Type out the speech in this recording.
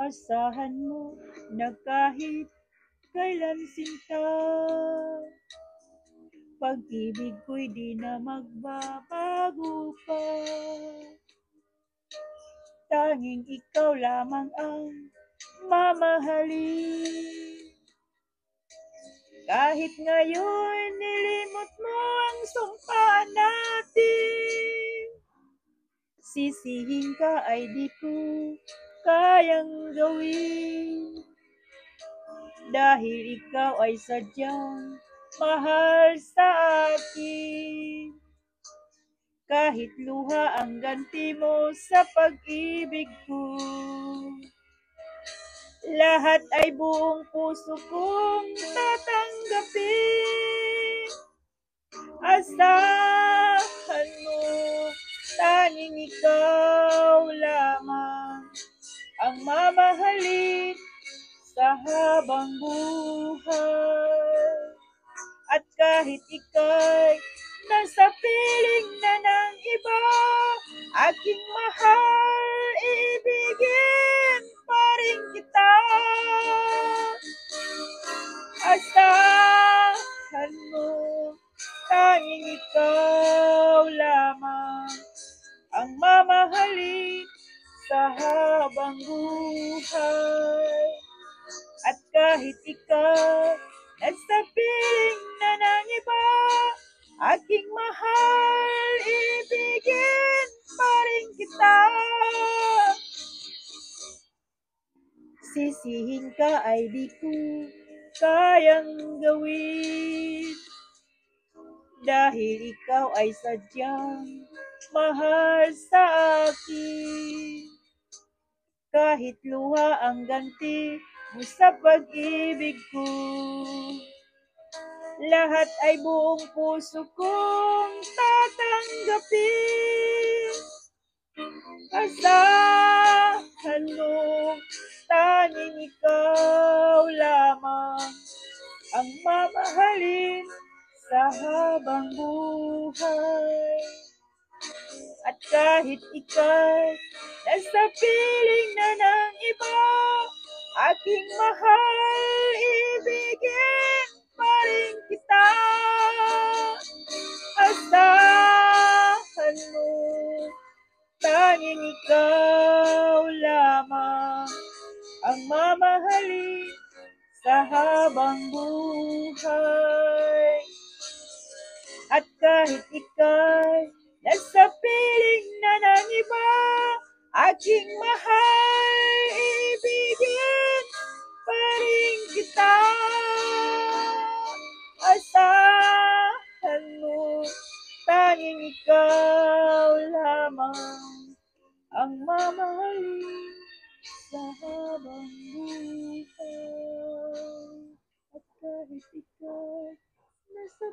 Asahan mo na kahit kailan sinta, pag-ibig ko'y di na magbabago pa. Tanging ikaw lamang ang mamahalin. Kahit ngayon nilimot mo ang sumpa natin, sisihin ka ay di ko kayang gawin. Dahil ikaw ay sadyang mahal sa akin. Kahit luha ang ganti mo sa pag-ibig ko, lahat ay buong puso kong tatanggapin. Asahan mo, tanging ikaw lamang ang mamahalin sa habang buhay. At kahit ika'y nasa piling na ng iba, aking mahal, iibigin pa rin kita. Asahan mo, tanging ikaw lamang ang mamahalin sa habang buhay. At kahit ikaw nasa piling na ng iba, aking mahal, ibigin pa rin kita. Sisihin ka ay di ko kayang gawin. Dahil ikaw ay sadyang mahal sa akin. Kahit luha ang ganti mo sa pag-ibig ko, lahat ay buong puso kong tatanggapin. Asahan mo, tanging ikaw lamang ang mamahalin sa habang buhay. At kahit ika'y nasa piling na ng iba, aking mahal, ibigin pa rin kita. Asahan mo, tanging ikaw lamang ang mamahalin sa habang buhay. At kahit ika'y nasa piling na ng iba, aking mahal, ibigin pa rin kita. Asahan mo, tanging ikaw lamang ang mamahalin sa habang buhay. At kahit ika'y nasa